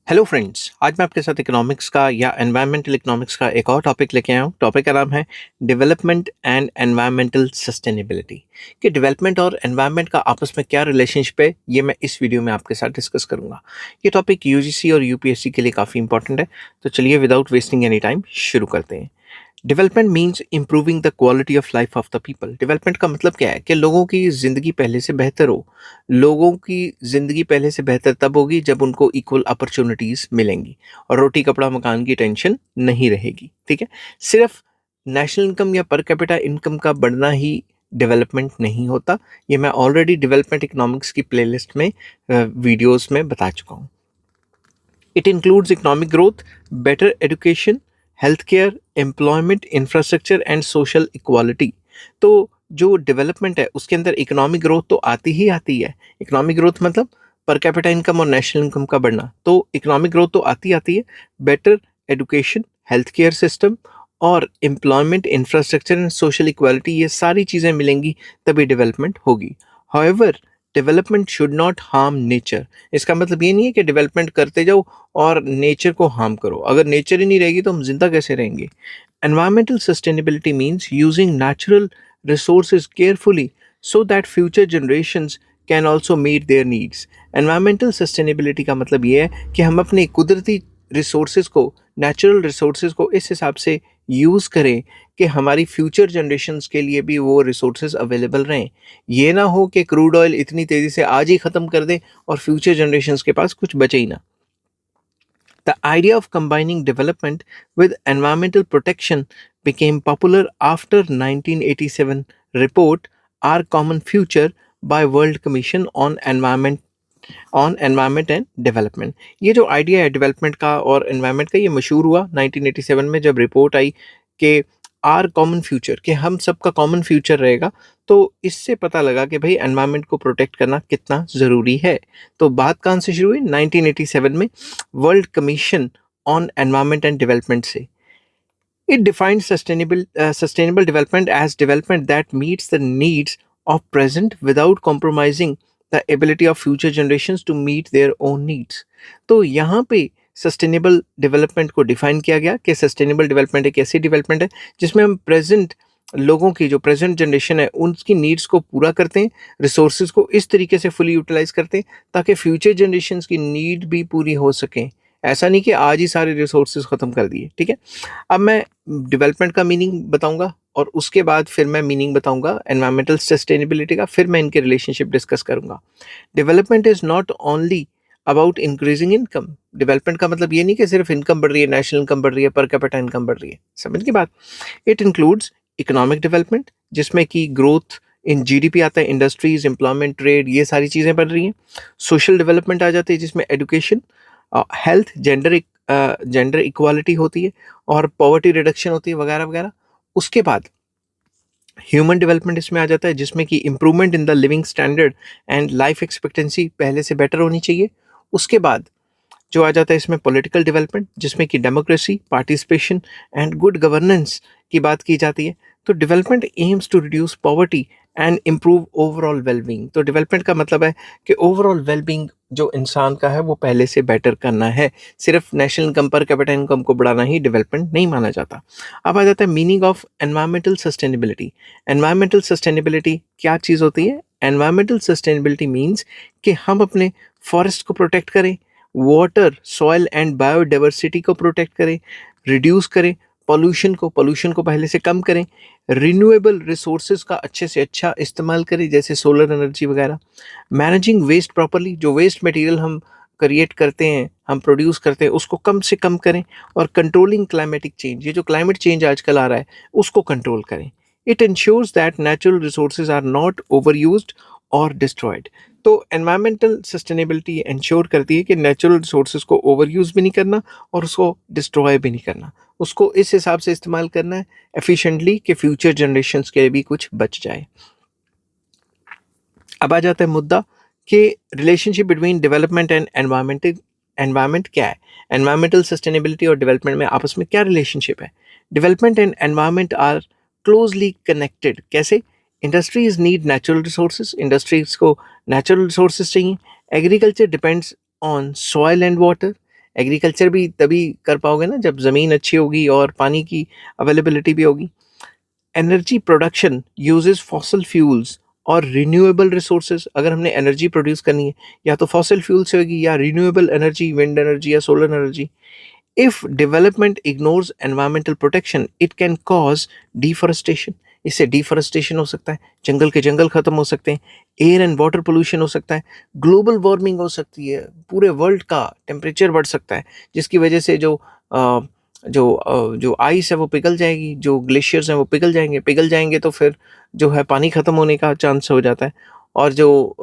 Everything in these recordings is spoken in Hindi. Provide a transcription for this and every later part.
हेलो फ्रेंड्स, आज मैं आपके साथ इकोनॉमिक्स का या एनवायरमेंटल इकोनॉमिक्स का एक और टॉपिक लेके आया हूँ। टॉपिक का नाम है डेवलपमेंट एंड एनवायरमेंटल सस्टेनेबिलिटी। कि डेवलपमेंट और एनवायरमेंट का आपस में क्या रिलेशनशिप है, ये मैं इस वीडियो में आपके साथ डिस्कस करूंगा। ये टॉपिक यूजीसी और यूपीएससी के लिए काफ़ी इंपॉर्टेंट है। तो चलिए विदाउट वेस्टिंग एनी टाइम शुरू करते हैं। Development means improving the quality of life of the people. Development का मतलब क्या है कि लोगों की ज़िंदगी पहले से बेहतर हो। लोगों की ज़िंदगी पहले से बेहतर तब होगी जब उनको इक्वल अपॉर्चुनिटीज़ मिलेंगी और रोटी कपड़ा मकान की टेंशन नहीं रहेगी। ठीक है। सिर्फ नेशनल इनकम या पर कैपिटा इनकम का बढ़ना ही डेवलपमेंट नहीं होता। ये मैं ऑलरेडी डेवलपमेंट इकोनॉमिक्स की प्लेलिस्ट में वीडियोस में बता चुका हूँ। It includes economic growth, better education, healthcare, employment, infrastructure and social equality. तो जो डेवलपमेंट है उसके अंदर इकोनॉमिक ग्रोथ तो आती ही आती है। इकोनॉमिक ग्रोथ मतलब पर कैपिटा इनकम और नेशनल इनकम का बढ़ना। तो इकोनॉमिक ग्रोथ तो आती है। Better education, health care system और employment, infrastructure and social equality, ये सारी चीज़ें मिलेंगी तभी डेवलपमेंट होगी। However, development should not harm nature. इसका मतलब ये नहीं है कि डेवलपमेंट करते जाओ और नेचर को हार्म करो। अगर नेचर ही नहीं रहेगी तो हम जिंदा कैसे रहेंगे। Environmental sustainability means using natural resources carefully so that future generations can also meet their needs. Environmental sustainability का मतलब ये है कि हम अपने कुदरती रिसोर्सेज को, नेचुरल रिसोर्सेज को इस हिसाब से यूज़ करें कि हमारी फ्यूचर जनरेशन्स के लिए भी वो रिसोर्सेज अवेलेबल रहें। ये ना हो कि क्रूड ऑयल इतनी तेज़ी से आज ही ख़त्म कर दें और फ्यूचर जनरेशन्स के पास कुछ बचे ही ना। The idea of combining development with environmental protection became popular after 1987 report Our Common Future by World Commission on Environment and Development। ये जो आइडिया है डेवलपमेंट का और एनवायरनमेंट का, ये मशहूर हुआ 1987 में जब रिपोर्ट आई कि आर कॉमन फ्यूचर, कि हम सबका कॉमन फ्यूचर रहेगा। तो इससे पता लगा कि भाई एनवायरनमेंट को प्रोटेक्ट करना कितना ज़रूरी है। तो बात कहाँ से शुरू हुई? 1987 में world commission on environment and development से। It defines sustainable development as development that meets the needs of present without compromising the ability of future generations to meet their own needs। तो यहाँ पे सस्टेनेबल डेवलपमेंट को डिफाइन किया गया कि सस्टेनेबल डेवलपमेंट एक ऐसी डेवलपमेंट है जिसमें हम प्रेजेंट लोगों की, जो प्रेजेंट जनरेशन है, उनकी नीड्स को पूरा करते हैं, रिसोर्सेज को इस तरीके से फुली यूटिलाइज करते हैं ताकि फ्यूचर जनरेशन्स की नीड भी पूरी हो सकें। ऐसा नहीं कि आज ही सारे रिसोर्सेज ख़त्म कर दिए। ठीक है। अब मैं डेवलपमेंट का मीनिंग बताऊंगा और उसके बाद फिर मैं मीनिंग बताऊंगा एनवायरमेंटल सस्टेनेबिलिटी का, फिर मैं इनके रिलेशनशिप डिस्कस करूंगा। Development is not only about increasing income. Development का मतलब ये नहीं कि सिर्फ इनकम बढ़ रही है, नेशनल इनकम बढ़ रही है, पर कैपिटा इनकम बढ़ रही है। समझ की बात? इट इंक्लूड्स इकोनॉमिक डेवलपमेंट, जिसमें कि ग्रोथ इन जीडीपी आता है, इंडस्ट्रीज, एम्प्लॉयमेंट, ट्रेड, ये सारी चीज़ें बढ़ रही हैं। सोशल डेवलपमेंट आ जाती है जिसमें एजुकेशन, हेल्थ, जेंडर इक्वालिटी होती है और पॉवर्टी रिडक्शन होती है, वगैरह वगैरह। उसके बाद ह्यूमन डेवलपमेंट इसमें आ जाता है जिसमें कि improvement in the living standard and life expectancy पहले से बेटर होनी चाहिए। उसके बाद जो आ जाता है इसमें पॉलिटिकल डेवलपमेंट, जिसमें कि democracy, participation and good governance की बात की जाती है। तो development aims to reduce poverty and improve overall wellbeing. तो डेवलपमेंट का मतलब है कि ओवरऑल वेलबींग जो इंसान का है वो पहले से बेटर करना है। सिर्फ नेशनल इनकम, पर कैपिटा इनकम को बढ़ाना ही डेवलपमेंट नहीं माना जाता। अब आ जाता है meaning of environmental sustainability. Environmental sustainability क्या चीज़ होती है? एनवायरमेंटल सस्टेनेबिलिटी मीन्स कि हम अपने फॉरेस्ट को प्रोटेक्ट करें, वाटर, सॉइल एंड बायोडाइवर्सिटी को प्रोटेक्ट करें, रिड्यूस करें पॉल्यूशन को पहले से कम करें, रिन्यूएबल रिसोर्सेज का अच्छे से अच्छा इस्तेमाल करें जैसे सोलर एनर्जी वगैरह। मैनेजिंग वेस्ट प्रॉपरली, जो वेस्ट मटेरियल हम क्रिएट करते हैं, हम प्रोड्यूस करते हैं, उसको कम से कम करें। और कंट्रोलिंग क्लाइमेटिक चेंज, ये जो क्लाइमेट चेंज आजकल आ रहा है उसको कंट्रोल करें। It ensures that natural resources are not over used और डिस्ट्रॉयड। तो एनवायरमेंटल सस्टेनेबिलिटी इंश्योर करती है कि नेचुरल रिसोर्सेज को ओवर यूज़ भी नहीं करना और उसको डिस्ट्रॉय भी नहीं करना। उसको इस हिसाब से इस्तेमाल करना है एफिशिएंटली कि फ्यूचर जनरेशन्स के लिए भी कुछ बच जाए। अब आ जाता है मुद्दा कि relationship between development and environment क्या है। एनवायरमेंटल सस्टेनेबिलिटी और डेवलपमेंट में आपस में क्या रिलेशनशिप है? Development and environment are closely connected. कैसे? Industries need natural resources, industries को नेचुरल रिसोर्सेज चाहिए। Agriculture depends on soil and water, agriculture भी तभी कर पाओगे ना जब ज़मीन अच्छी होगी और पानी की अवेलेबिलिटी भी होगी। Energy production uses fossil fuels और रिन्यूएबल रिसोर्सेज। अगर हमने एनर्जी प्रोड्यूस करनी है या तो फॉसल फ्यूल से होगी या रिन्यूएबल एनर्जी, विंड एनर्जी या solar energy. If development ignores environmental protection it can cause deforestation. इससे डिफॉरेस्टेशन हो सकता है, जंगल के जंगल खत्म हो सकते हैं, एयर एंड वाटर पोल्यूशन हो सकता है, ग्लोबल वार्मिंग हो सकती है, पूरे वर्ल्ड का टेम्परेचर बढ़ सकता है, जिसकी वजह से जो आइस है वो पिघल जाएगी, जो ग्लेशियर्स हैं वो पिघल जाएंगे तो फिर जो है पानी खत्म होने का चांस हो जाता है। और जो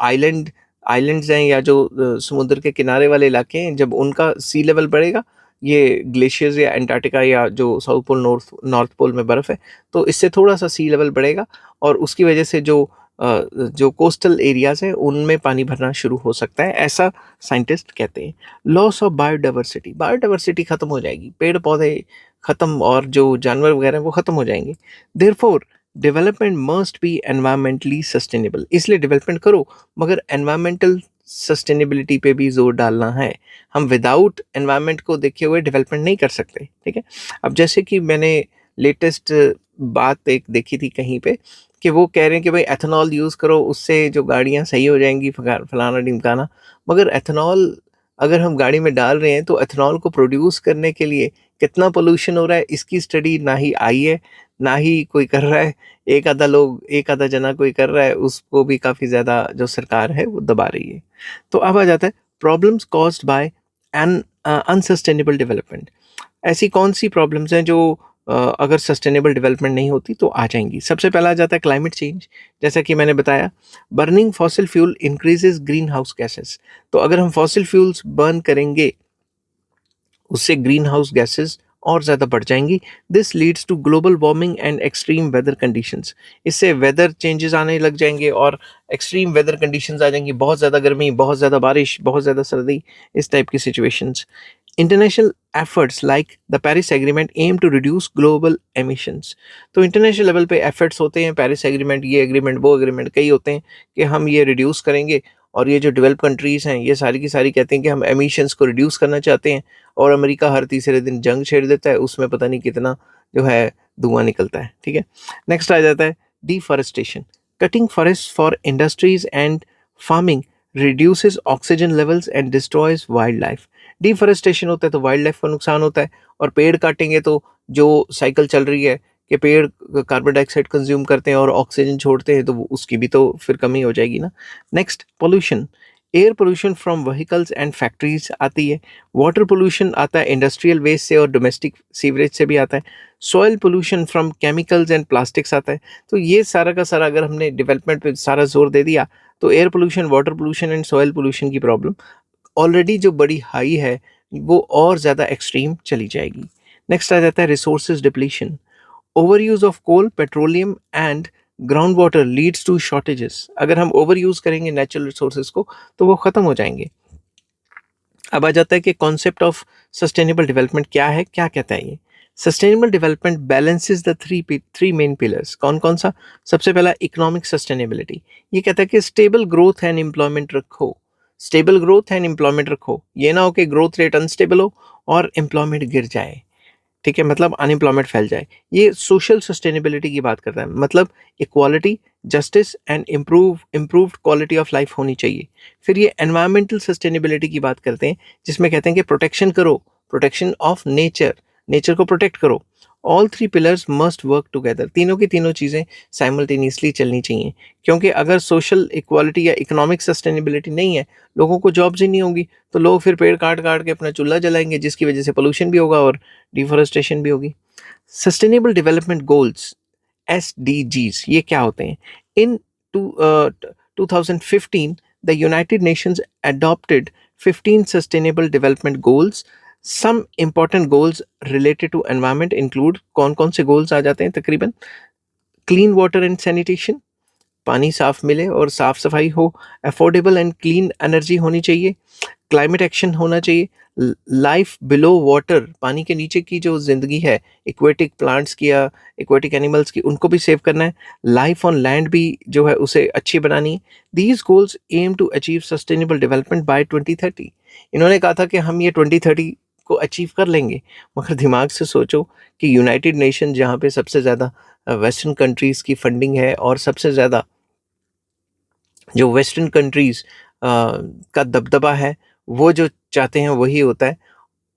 आइलैंड आइलैंड्स हैं या जो समुद्र के किनारे वाले इलाके हैं, जब उनका सी लेवल बढ़ेगा, ये ग्लेशियर्स या अंटार्कटिका या जो south pole north north pole में बर्फ़ है, तो इससे थोड़ा सा सी लेवल बढ़ेगा और उसकी वजह से जो कोस्टल एरियाज़ हैं उनमें पानी भरना शुरू हो सकता है, ऐसा साइंटिस्ट कहते हैं। लॉस ऑफ बायोडाइवर्सिटी, बायोडाइवर्सिटी खत्म हो जाएगी, पेड़ पौधे खत्म और जो जानवर वगैरह हैं वो खत्म हो जाएंगे। Therefore development must be environmentally sustainable. इसलिए डेवलपमेंट करो मगर एनवायरमेंटल सस्टेनेबिलिटी पे भी जोर डालना है। हम विदाउट एनवायरमेंट को देखे हुए डेवलपमेंट नहीं कर सकते, ठीक है। अब जैसे कि मैंने लेटेस्ट बात एक देखी थी कहीं पे कि वो कह रहे हैं कि भाई एथेनॉल यूज़ करो, उससे जो गाड़ियाँ सही हो जाएंगी, फलाना ढिमकाना। मगर एथेनॉल अगर हम गाड़ी में डाल रहे हैं तो एथेनॉल को प्रोड्यूस करने के लिए कितना पोल्यूशन हो रहा है इसकी स्टडी ना ही आई है, ना ही कोई कर रहा है। एक आधा जना कोई कर रहा है, उसको भी काफ़ी ज़्यादा जो सरकार है वो दबा रही है। तो अब आ जाता है problems caused by an unsustainable development. ऐसी कौन सी प्रॉब्लम्स हैं जो अगर सस्टेनेबल डेवलपमेंट नहीं होती तो आ जाएंगी। सबसे पहला आ जाता है क्लाइमेट चेंज। जैसा कि मैंने बताया, burning fossil fuel increases green house gases. तो अगर हम फॉसिल फ्यूल्स बर्न करेंगे उससे ग्रीन हाउस गैसेस और ज़्यादा बढ़ जाएंगी। This leads to global warming and extreme weather conditions. इससे वेदर चेंजेस आने लग जाएंगे और एक्सट्रीम वेदर कंडीशंस आ जाएंगी, बहुत ज़्यादा गर्मी, बहुत ज़्यादा बारिश, बहुत ज़्यादा सर्दी, इस टाइप की situations. International efforts like the Paris agreement aim to reduce global emissions. तो इंटरनेशनल लेवल पे एफर्ट्स होते हैं, पेरिस एग्रीमेंट, ये एग्रीमेंट, वो एग्रीमेंट, कई होते हैं कि हम ये रिड्यूस करेंगे। और ये जो डेवलप कंट्रीज़ हैं ये सारी की सारी कहते हैं कि हम एमिशंस को रिड्यूस करना चाहते हैं। और अमेरिका हर तीसरे दिन जंग छेड़ देता है, उसमें पता नहीं कितना जो है धुआं निकलता है, ठीक है। नेक्स्ट आ जाता है deforestation. Cutting forest for industries and farming reduces oxygen levels and destroys wild life. Deforestation होता है तो वाइल्ड लाइफ को नुकसान होता है, और पेड़ काटेंगे तो जो साइकिल चल रही है कि पेड़ कार्बन डाइऑक्साइड कंज्यूम करते हैं और ऑक्सीजन छोड़ते हैं, तो उसकी भी तो फिर कमी हो जाएगी ना। Next pollution. Air pollution from vehicles and factories आती है। वाटर पोल्यूशन आता है इंडस्ट्रियल वेस्ट से और डोमेस्टिक सीवरेज से भी आता है। Soil pollution from chemicals and plastics आता है। तो ये सारा का सारा अगर हमने डेवलपमेंट पे सारा जोर दे दिया तो air pollution, water pollution and soil pollution की प्रॉब्लम ऑलरेडी जो बड़ी हाई है वो और ज़्यादा एक्सट्रीम चली जाएगी। नेक्स्ट आ जाता है resources depletion. Over use of coal, petroleum and ground water leads to shortages. अगर हम ओवर यूज करेंगे नेचुरल रिसोर्सेज को तो वो खत्म हो जाएंगे। अब आ जाता है कि कॉन्सेप्ट ऑफ सस्टेनेबल डेवलपमेंट क्या है, क्या कहता है ये। Sustainable development balances the three main pillars. कौन कौन सा? सबसे पहला इकोनॉमिक सस्टेनेबिलिटी। ये कहता है कि स्टेबल ग्रोथ एंड एम्प्लॉयमेंट रखो। स्टेबल ग्रोथ एंड एम्प्लॉयमेंट रखो, ये ना हो कि ग्रोथ रेट अनस्टेबल हो और एम्प्लॉयमेंट गिर जाए, ठीक है, मतलब अनएम्प्लॉयमेंट फैल जाए। ये सोशल सस्टेनेबिलिटी की बात करता है, मतलब equality, justice and improved quality of life होनी चाहिए। फिर ये एनवायरमेंटल सस्टेनेबिलिटी की बात करते हैं, जिसमें कहते हैं कि प्रोटेक्शन करो, प्रोटेक्शन ऑफ नेचर, नेचर को प्रोटेक्ट करो। All three pillars must work together. तीनों की तीनों चीज़ें साइमल्टेनियसली चलनी चाहिए, क्योंकि अगर सोशल इक्वालिटी या इकोनॉमिक सस्टेनेबिलिटी नहीं है, लोगों को जॉब्स ही नहीं होंगी, तो लोग फिर पेड़ काट काट के अपना चूल्हा जलाएंगे, जिसकी वजह से पोल्यूशन भी होगा और डिफॉरेस्टेशन भी होगी। सस्टेनेबल डेवलपमेंट गोल्स, SDGs, ये क्या होते हैं? In 2015 the United Nations adopted 15 sustainable development goals. Some important goals related to environment include, कौन कौन से गोल्स आ जाते हैं तकरीबन? क्लीन वाटर एंड सैनिटेशन, पानी साफ मिले और साफ सफाई हो। अफोर्डेबल एंड क्लीन एनर्जी होनी चाहिए। क्लाइमेट एक्शन होना चाहिए, लाइफ बिलो वाटर, पानी के नीचे की जो जिंदगी है, एक्वेटिक प्लांट्स की या एक्वेटिक एनिमल्स की, उनको भी सेव करना है, लाइफ ऑन लैंड भी जो है उसे अच्छी बनानी है। These goals aim to achieve sustainable development by 2030। इन्होंने कहा था कि हम ये 2030 को अचीव कर लेंगे, मगर दिमाग से सोचो कि यूनाइटेड नेशन जहाँ पे सबसे ज़्यादा वेस्टर्न कंट्रीज़ की फंडिंग है और सबसे ज़्यादा जो वेस्टर्न कंट्रीज़ का दबदबा है, वो जो चाहते हैं वही होता है।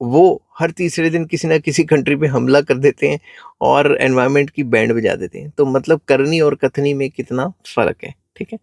वो हर तीसरे दिन किसी ना किसी कंट्री पे हमला कर देते हैं और एनवायरनमेंट की बैंड बजा देते हैं। तो मतलब करनी और कथनी में कितना फ़र्क है, ठीक है?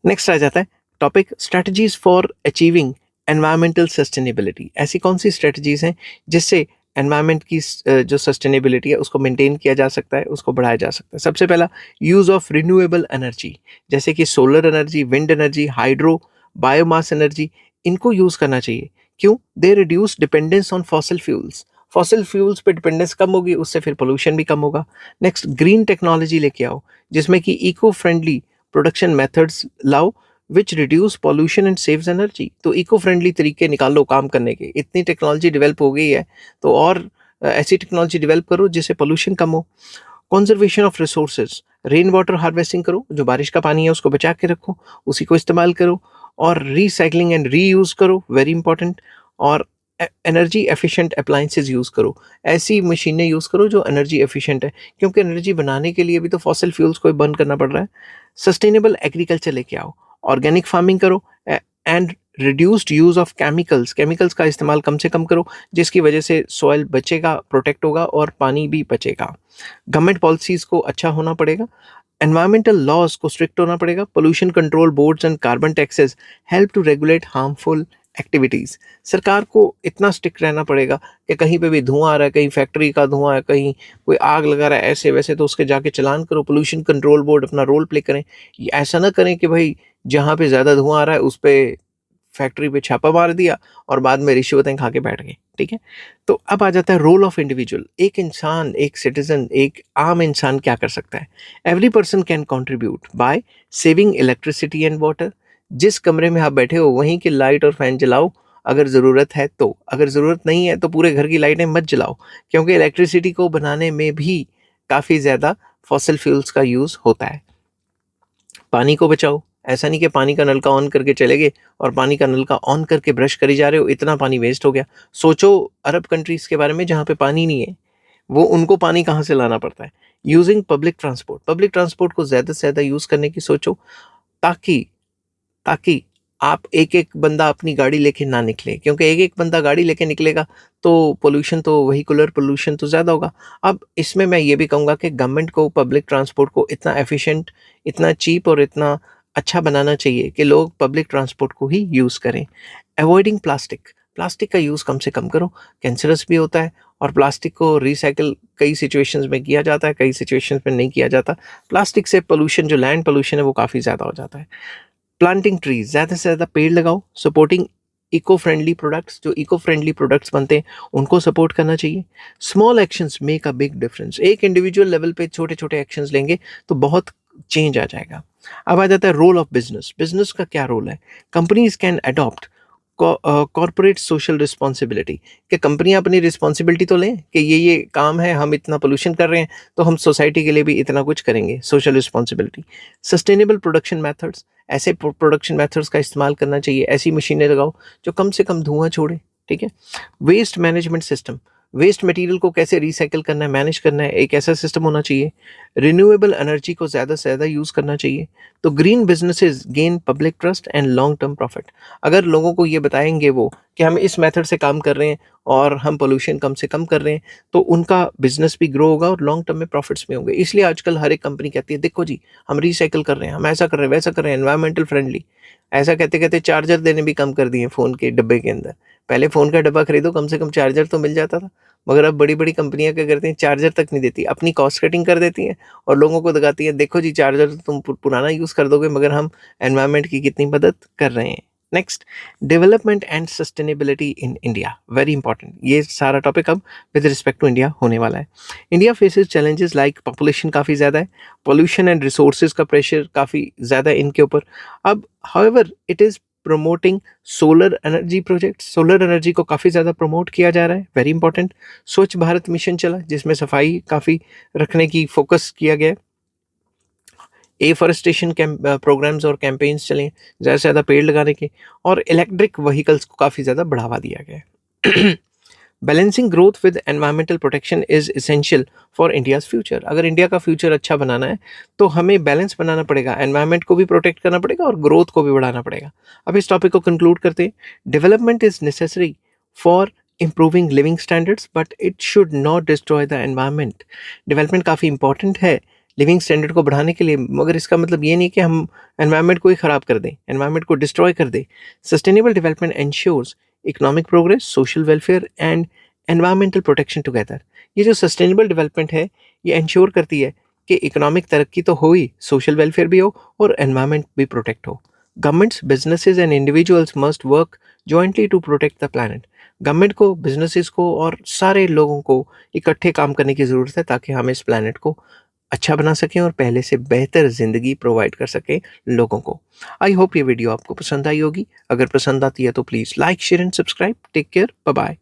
नेक्स्ट आ जाता है topic, strategies for achieving environmental sustainability. ऐसी कौन सी स्ट्रेटजीज हैं जिससे एनवायरनमेंट की जो सस्टेनेबिलिटी है उसको मेंटेन किया जा सकता है, उसको बढ़ाया जा सकता है। सबसे पहला, यूज़ ऑफ रिन्यूएबल एनर्जी, जैसे कि solar energy, wind energy, hydro, biomass energy, इनको यूज़ करना चाहिए। क्यों? They reduce dependence on fossil fuels. Fossil fuels पे डिपेंडेंस कम होगी, उससे फिर पोल्यूशन भी कम होगा। नेक्स्ट, ग्रीन टेक्नोलॉजी लेके आओ, जिसमें कि इको फ्रेंडली प्रोडक्शन मेथड्स लाओ which reduce pollution and saves energy. तो इको फ्रेंडली तरीके निकालो काम करने के, इतनी टेक्नोलॉजी डेवलप हो गई है तो और ऐसी टेक्नोलॉजी डेवलप करो जिससे पोल्यूशन कम हो। Conservation of resources, rain water harvesting करो, जो बारिश का पानी है उसको बचा के रखो, उसी को इस्तेमाल करो। और रिसाइकलिंग एंड रीयूज़ करो, वेरी इंपॉर्टेंट। और एनर्जी एफिशिएंट अप्लायंसेस यूज़ करो, ऐसी मशीनें यूज़ करो जो एनर्जी एफिशिएंट है, क्योंकि एनर्जी बनाने के लिए भी तो फॉसिल फ्यूल्स को बर्न करना पड़ रहा है। सस्टेनेबल एग्रीकल्चर लेके आओ, ऑर्गेनिक फार्मिंग करो and reduced use of chemicals, chemicals का इस्तेमाल कम से कम करो, जिसकी वजह से सॉइल बचेगा, प्रोटेक्ट होगा और पानी भी बचेगा। गवर्नमेंट पॉलिसीज़ को अच्छा होना पड़ेगा, एनवायरमेंटल लॉज को स्ट्रिक्ट होना पड़ेगा, pollution control boards and carbon taxes help to regulate harmful activities. सरकार को इतना स्ट्रिक्ट रहना पड़ेगा कि कहीं पे भी धुआं आ रहा है, कहीं फैक्ट्री का धुआं है, कहीं कोई आग लगा रहा है ऐसे वैसे, तो उसके जाके चलान करो, पोल्यूशन कंट्रोल बोर्ड अपना रोल प्ले करें। ये ऐसा ना करें कि भाई जहाँ पे ज़्यादा धुआं आ रहा है उस पे फैक्ट्री पे छापा मार दिया और बाद में रिश्वतें खा के बैठ गए, ठीक है? तो अब आ जाता है रोल ऑफ इंडिविजुअल। एक इंसान, एक सिटीजन, एक आम इंसान क्या कर सकता है? Every person can contribute by saving electricity and water. जिस कमरे में आप बैठे हो वहीं के लाइट और फैन जलाओ अगर ज़रूरत है तो, अगर ज़रूरत नहीं है तो पूरे घर की लाइटें मत जलाओ, क्योंकि इलेक्ट्रिसिटी को बनाने में भी काफ़ी ज़्यादा फॉसिल फ्यूल्स का यूज़ होता है। पानी को बचाओ, ऐसा नहीं कि पानी का नलका ऑन करके चले गए और पानी का नलका ऑन करके ब्रश करी जा रहे हो, इतना पानी वेस्ट हो गया। सोचो अरब कंट्रीज़ के बारे में जहाँ पे पानी नहीं है, वो उनको पानी कहाँ से लाना पड़ता है। यूजिंग पब्लिक ट्रांसपोर्ट को ज़्यादा से ज़्यादा यूज़ करने की सोचो, ताकि ताकि आप एक-एक बंदा अपनी गाड़ी लेके ना निकले, क्योंकि एक-एक बंदा गाड़ी लेके निकलेगा तो पोल्यूशन तो वेहिकुलर पोल्यूशन तो ज़्यादा होगा। अब इसमें मैं ये भी कहूँगा कि गवर्नमेंट को पब्लिक ट्रांसपोर्ट को इतना एफिशिएंट, इतना चीप और इतना अच्छा बनाना चाहिए कि लोग पब्लिक ट्रांसपोर्ट को ही यूज़ करें। अवॉइडिंग प्लास्टिक का यूज़ कम से कम करो, कैंसरस भी होता है और प्लास्टिक को रिसाइकिल कई सिचुएशंस में किया जाता है, कई सिचुएशंस में नहीं किया जाता। प्लास्टिक से पोल्यूशन, जो लैंड पोल्यूशन है वो काफ़ी ज़्यादा हो जाता है। प्लांटिंग ट्रीज, ज़्यादा से ज़्यादा पेड़ लगाओ। सपोर्टिंग इको फ्रेंडली प्रोडक्ट्स, जो इको फ्रेंडली प्रोडक्ट्स बनते हैं उनको सपोर्ट करना चाहिए। Small actions make a big difference. एक इंडिविजुअल लेवल पे छोटे छोटे एक्शंस लेंगे तो बहुत चेंज आ जाएगा। अब आ जाता है रोल ऑफ बिजनेस। बिजनेस का क्या रोल है? Companies can adopt corporate social responsibility, कि कंपनियां अपनी रिस्पॉन्सिबिलिटी तो लें कि ये काम है, हम इतना पोल्यूशन कर रहे हैं तो हम सोसाइटी के लिए भी इतना कुछ करेंगे, social responsibility. Sustainable production methods, ऐसे प्रोडक्शन मेथड्स का इस्तेमाल करना चाहिए, ऐसी मशीनें लगाओ जो कम से कम धुआं छोड़े, ठीक है? Waste management system, waste material को कैसे रिसाइकिल करना है, मैनेज करना है, एक ऐसा सिस्टम होना चाहिए। रिन्यूएबल एनर्जी को ज़्यादा से ज़्यादा यूज़ करना चाहिए। तो green businesses gain public trust and long term profit. अगर लोगों को ये बताएंगे वो कि हम इस मेथड से काम कर रहे हैं और हम पोल्यूशन कम से कम कर रहे हैं, तो उनका बिजनेस भी ग्रो होगा और लॉन्ग टर्म में प्रॉफिट्स भी होंगे। इसलिए आजकल हर एक कंपनी कहती है देखो जी हम रिसाइकिल कर रहे हैं, हम ऐसा कर रहे हैं, वैसा कर रहे हैं, एनवायरमेंटल फ्रेंडली। ऐसा कहते कहते चार्जर देने भी कम कर दिए फ़ोन के डब्बे के अंदर। पहले फ़ोन का डब्बा खरीदो, कम से कम चार्जर तो मिल जाता था, मगर अब बड़ी-बड़ी कंपनियाँ क्या करती हैं, चार्जर तक नहीं देती, अपनी कॉस्ट कटिंग कर देती हैं और लोगों को दिखाती हैं, देखो जी चार्जर तो तुम पुराना यूज़ कर दोगे, मगर हम एनवायरनमेंट की कितनी मदद कर रहे हैं। Next, development and sustainability in India, very important. ये सारा टॉपिक अब विद रिस्पेक्ट टू इंडिया होने वाला है। India faces challenges like population काफ़ी ज़्यादा है, पोल्यूशन एंड रिसोर्सेज का प्रेशर काफ़ी ज़्यादा है इनके ऊपर। अब however it is promoting solar energy project, solar energy को काफ़ी ज़्यादा प्रमोट किया जा रहा है, वेरी इंपॉर्टेंट। स्वच्छ भारत मिशन चला जिसमें सफाई काफ़ी रखने की फोकस किया गया। एफॉरेस्टेशन प्रोग्राम्स और कैंपेन्स चले ज़्यादा से ज़्यादा पेड़ लगाने के, और इलेक्ट्रिक व्हीकल्स को काफ़ी ज़्यादा बढ़ावा दिया गया है। Balancing growth with environmental protection is essential for India's future. अगर इंडिया का फ्यूचर अच्छा बनाना है तो हमें बैलेंस बनाना पड़ेगा, एनवायरमेंट को भी प्रोटेक्ट करना पड़ेगा और ग्रोथ को भी बढ़ाना पड़ेगा। अब इस टॉपिक को कंक्लूड करते हैं। Development is necessary for improving living standards but it should not destroy the environment. Development काफ़ी इंपॉर्टेंट है लिविंग स्टैंडर्ड को बढ़ाने के लिए, मगर इसका मतलब ये नहीं कि हम एनवायरमेंट को ही ख़राब कर दें, एनवायरमेंट को डिस्ट्रॉय कर दें। Sustainable development ensures economic progress, social welfare and environmental protection together. ये जो सस्टेनेबल डेवलपमेंट है ये इंश्योर करती है कि इकोनॉमिक तरक्की तो हो ही, सोशल वेलफेयर भी हो और एनवायरमेंट भी प्रोटेक्ट हो। Governments, businesses and individuals must work jointly to protect the planet. Government को, बिजनेसेस को और सारे लोगों को इकट्ठे काम करने की ज़रूरत है ताकि हम इस प्लैनेट को अच्छा बना सकें और पहले से बेहतर ज़िंदगी प्रोवाइड कर सकें लोगों को। आई होप ये वीडियो आपको पसंद आई होगी। अगर पसंद आती है तो please like, share and subscribe. Take care, bye bye.